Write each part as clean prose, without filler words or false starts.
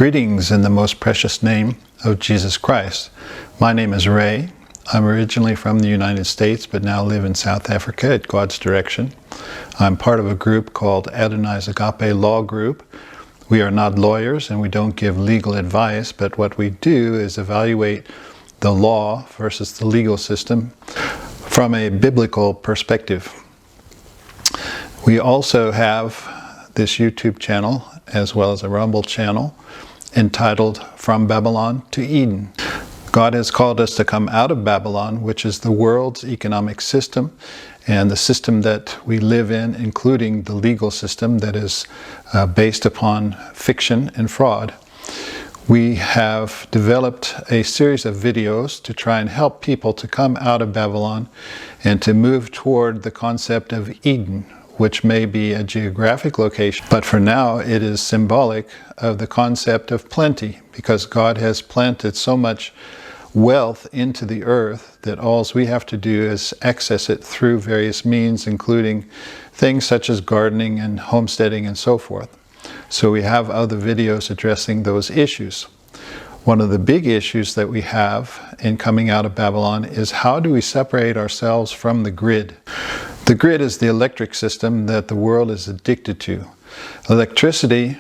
Greetings in the most precious name of Jesus Christ. My name is Ray. I'm originally from the United States, but now live in South Africa at God's direction. I'm part of a group called Adonai's Agape Law Group. We are not lawyers and we don't give legal advice, but what we do is evaluate the law versus the legal system from a biblical perspective. We also have this YouTube channel as well as a Rumble channel entitled From Babylon to Eden. God has called us to come out of Babylon, which is the world's economic system and the system that we live in, including the legal system that is based upon fiction and fraud. We have developed a series of videos to try and help people to come out of Babylon and to move toward the concept of Eden, which may be a geographic location, but for now it is symbolic of the concept of plenty, because God has planted so much wealth into the earth that all we have to do is access it through various means, including things such as gardening and homesteading and so forth. So we have other videos addressing those issues. One of the big issues that we have in coming out of Babylon is how do we separate ourselves from the grid? The grid is the electric system that the world is addicted to. Electricity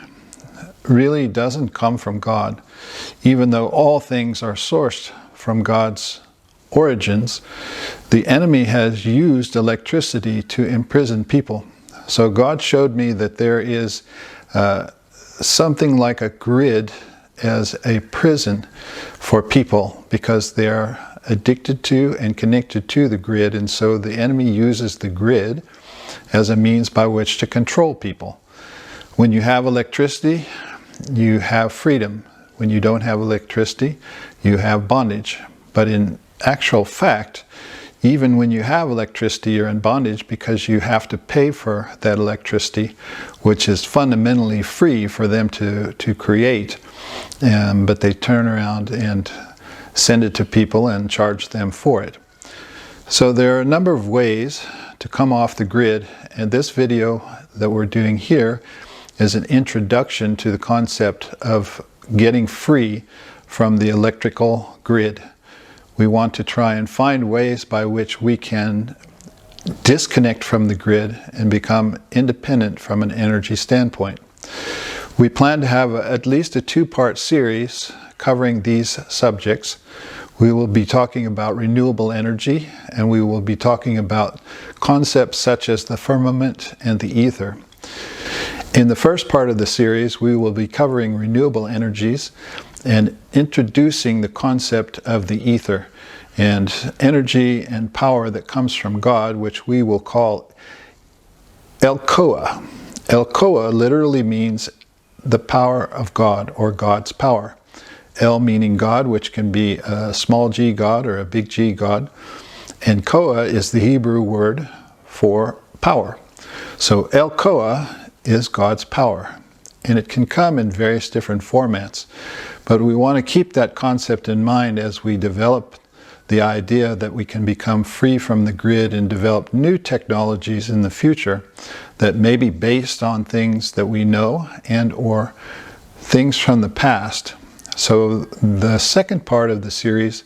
really doesn't come from God. Even though all things are sourced from God's origins, the enemy has used electricity to imprison people. So God showed me that there is something like a grid as a prison for people because they are addicted to and connected to the grid, and so the enemy uses the grid as a means by which to control people. When you have electricity, you have freedom. When you don't have electricity, you have bondage. But in actual fact, even when you have electricity, you're in bondage because you have to pay for that electricity, which is fundamentally free for them to create. But they turn around and send it to people and charge them for it. So there are a number of ways to come off the grid, and this video that we're doing here is an introduction to the concept of getting free from the electrical grid. We want to try and find ways by which we can disconnect from the grid and become independent from an energy standpoint. We plan to have at least a two-part series covering these subjects. We will be talking about renewable energy, and we will be talking about concepts such as the firmament and the ether. In the first part of the series, we will be covering renewable energies and introducing the concept of the ether and energy and power that comes from God, which we will call Elcoa. Elcoa literally means the power of God, or God's power. El meaning God, which can be a small g God or a big G God. And Koa is the Hebrew word for power. So Elcoa is God's power. And it can come in various different formats. But we want to keep that concept in mind as we develop the idea that we can become free from the grid and develop new technologies in the future that may be based on things that we know and or things from the past. So the second part of the series,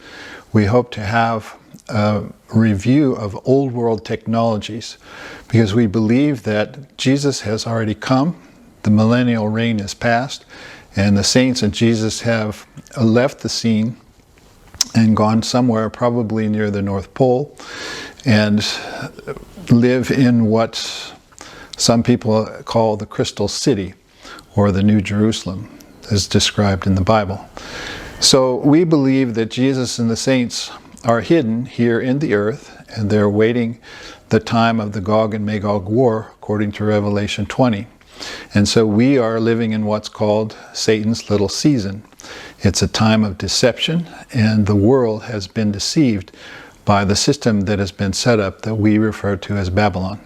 we hope to have a review of old world technologies, because we believe that Jesus has already come, the millennial reign is past, and the saints of Jesus have left the scene and gone somewhere, probably near the North Pole, and live in what some people call the Crystal City, or the New Jerusalem, as described in the Bible. So we believe that Jesus and the saints are hidden here in the earth, and they're waiting the time of the Gog and Magog war, according to Revelation 20. And so we are living in what's called Satan's little season. It's a time of deception, and the world has been deceived by the system that has been set up that we refer to as Babylon.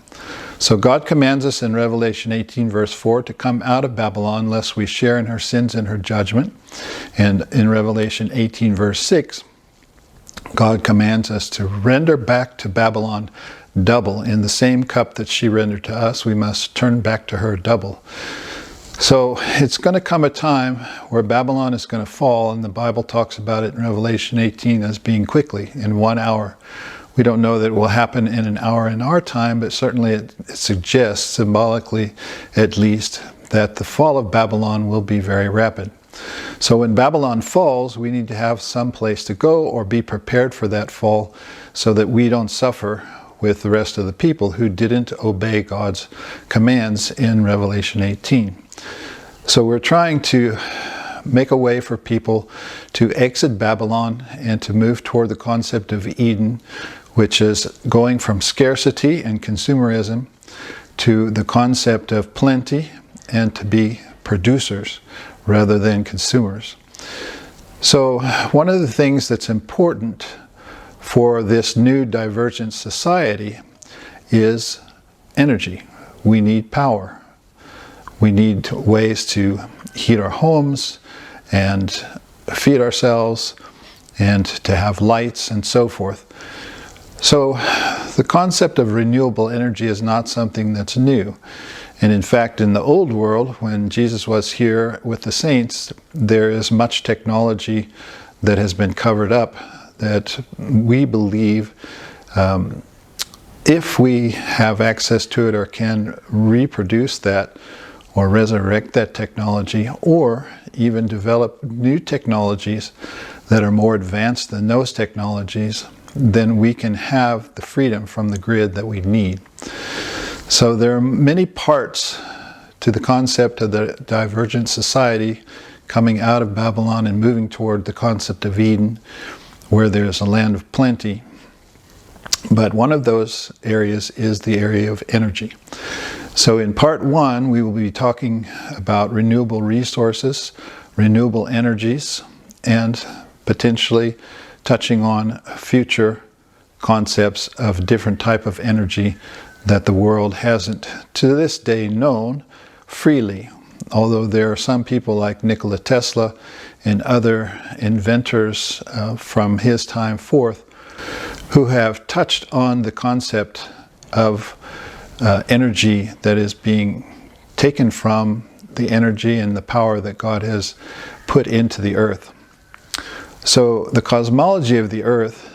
So God commands us in Revelation 18 verse 4 to come out of Babylon lest we share in her sins and her judgment. And in Revelation 18 verse 6, God commands us to render back to Babylon double. In the same cup that she rendered to us, we must turn back to her double. So it's going to come a time where Babylon is going to fall, and the Bible talks about it in Revelation 18 as being quickly, in 1 hour. We don't know that it will happen in an hour in our time, but certainly it suggests, symbolically at least, that the fall of Babylon will be very rapid. So when Babylon falls, we need to have some place to go or be prepared for that fall so that we don't suffer with the rest of the people who didn't obey God's commands in Revelation 18. So we're trying to make a way for people to exit Babylon and to move toward the concept of Eden, which is going from scarcity and consumerism to the concept of plenty and to be producers rather than consumers. So one of the things that's important for this new divergent society is energy. We need power. We need ways to heat our homes and feed ourselves and to have lights and so forth. So the concept of renewable energy is not something that's new. And in fact, in the old world, when Jesus was here with the saints, there is much technology that has been covered up that we believe, if we have access to it or can reproduce that or resurrect that technology, or even develop new technologies that are more advanced than those technologies, then we can have the freedom from the grid that we need. So there are many parts to the concept of the divergent society coming out of Babylon and moving toward the concept of Eden, where there's a land of plenty. But one of those areas is the area of energy. So in part 1, we will be talking about renewable resources, renewable energies, and potentially touching on future concepts of different type of energy that the world hasn't to this day known freely. Although there are some people like Nikola Tesla and other inventors from his time forth who have touched on the concept of energy that is being taken from the energy and the power that God has put into the earth. So the cosmology of the earth,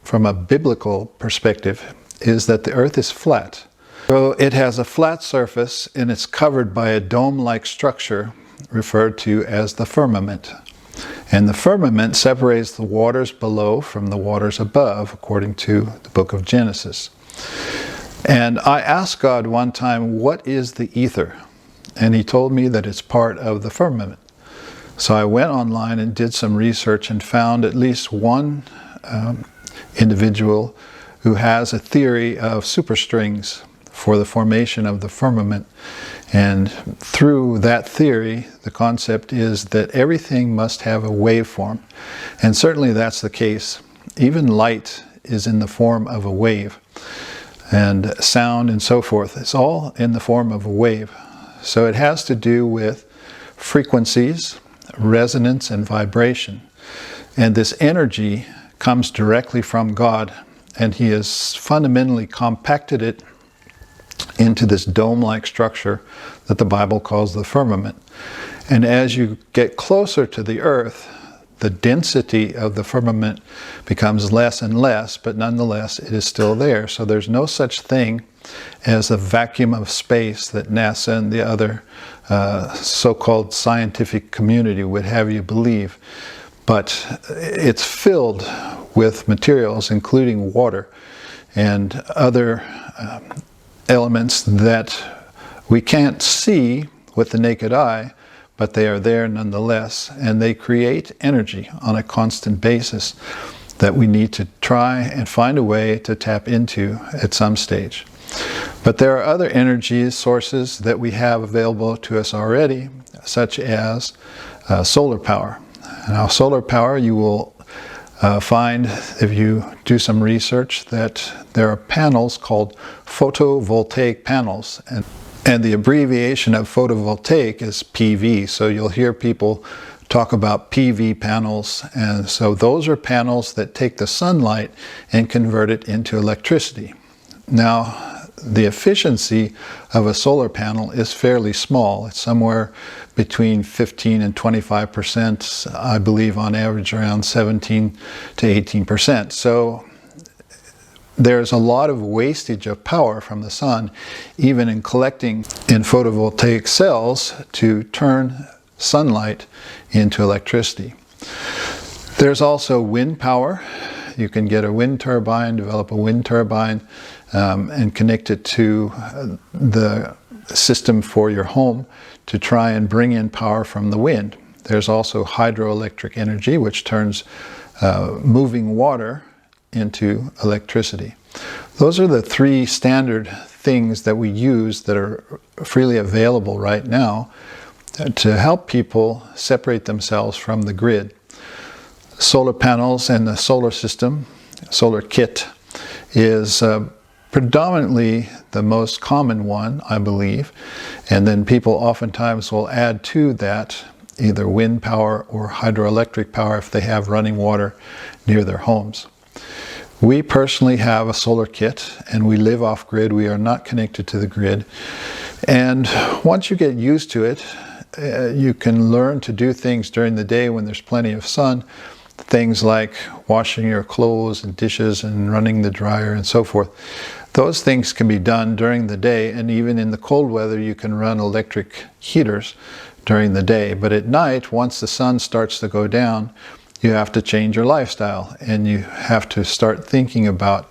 from a biblical perspective, is that the earth is flat. So it has a flat surface and it's covered by a dome-like structure referred to as the firmament. And the firmament separates the waters below from the waters above, according to the book of Genesis. And I asked God one time, what is the ether? And he told me that it's part of the firmament. So I went online and did some research and found at least one individual who has a theory of superstrings for the formation of the firmament. And through that theory, the concept is that everything must have a waveform. And certainly that's the case. Even light is in the form of a wave. And sound and so forth, it's all in the form of a wave. So it has to do with frequencies, resonance, and vibration. And this energy comes directly from God, and he has fundamentally compacted it into this dome-like structure that the Bible calls the firmament. And as you get closer to the earth, the density of the firmament becomes less and less, but nonetheless it is still there. So there's no such thing as a vacuum of space that NASA and the other so-called scientific community would have you believe. But it's filled with materials, including water and other elements that we can't see with the naked eye, but they are there nonetheless, and they create energy on a constant basis that we need to try and find a way to tap into at some stage. But there are other energy sources that we have available to us already, such as solar power. Now, solar power, you will find, if you do some research, that there are panels called photovoltaic panels. And the abbreviation of photovoltaic is PV. So you'll hear people talk about PV panels. And so those are panels that take the sunlight and convert it into electricity. Now, the efficiency of a solar panel is fairly small. It's somewhere between 15 and 25%, I believe on average around 17 to 18%. So there's a lot of wastage of power from the sun, even in collecting in photovoltaic cells to turn sunlight into electricity. There's also wind power. You can get a wind turbine, develop a wind turbine, and connect it to the system for your home to try and bring in power from the wind. There's also hydroelectric energy, which turns moving water into electricity. Those are the three standard things that we use that are freely available right now to help people separate themselves from the grid. Solar panels and the solar system, solar kit, is predominantly the most common one, I believe, and then people oftentimes will add to that either wind power or hydroelectric power if they have running water near their homes. We personally have a solar kit and we live off grid. We are not connected to the grid, and once you get used to it, you can learn to do things during the day when there's plenty of sun. Things like washing your clothes and dishes and running the dryer and so forth. Those things can be done during the day, and even in the cold weather you can run electric heaters during the day. But at night, once the sun starts to go down, you have to change your lifestyle and you have to start thinking about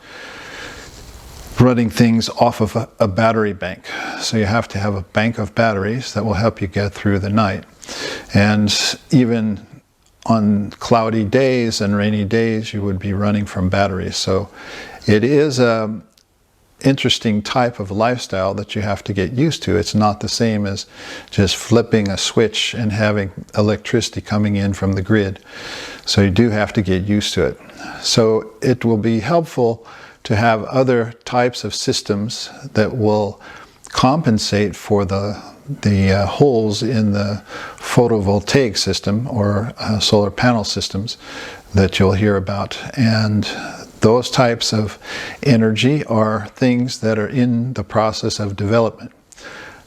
running things off of a battery bank. So you have to have a bank of batteries that will help you get through the night. And even on cloudy days and rainy days, you would be running from batteries. So it is an interesting type of lifestyle that you have to get used to. It's not the same as just flipping a switch and having electricity coming in from the grid. So you do have to get used to it. So it will be helpful to have other types of systems that will compensate for the holes in the photovoltaic system or solar panel systems that you'll hear about. And those types of energy are things that are in the process of development.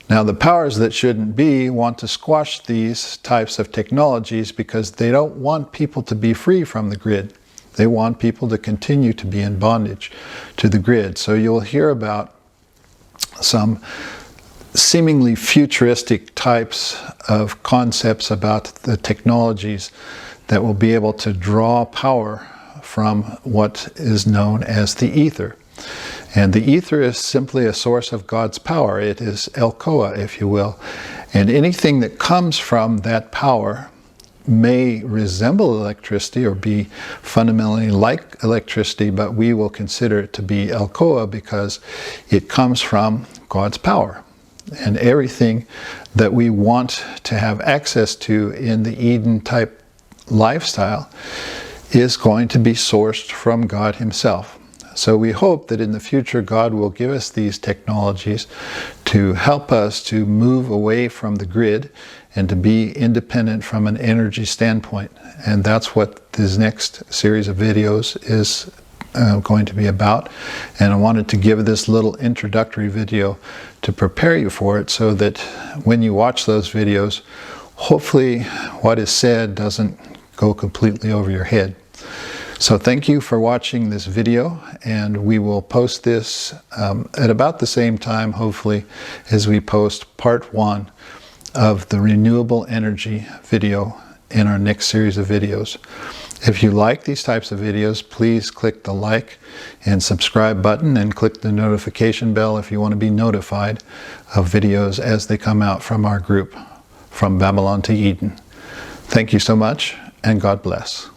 Now, the powers that shouldn't be want to squash these types of technologies because they don't want people to be free from the grid. They want people to continue to be in bondage to the grid. So you'll hear about some seemingly futuristic types of concepts about the technologies that will be able to draw power from what is known as the ether. And the ether is simply a source of God's power. It is Elcoa, if you will. And anything that comes from that power may resemble electricity or be fundamentally like electricity, but we will consider it to be Elcoa because it comes from God's power. And everything that we want to have access to in the Eden type lifestyle is going to be sourced from God Himself. So we hope that in the future God will give us these technologies to help us to move away from the grid and to be independent from an energy standpoint. And that's what this next series of videos is going to be about. And I wanted to give this little introductory video to prepare you for it so that when you watch those videos, hopefully what is said doesn't go completely over your head. So thank you for watching this video, and we will post this at about the same time, hopefully, as we post part 1 of the renewable energy video in our next series of videos. If you like these types of videos, please click the like and subscribe button and click the notification bell if you want to be notified of videos as they come out from our group, From Babylon to Eden. Thank you so much, and God bless.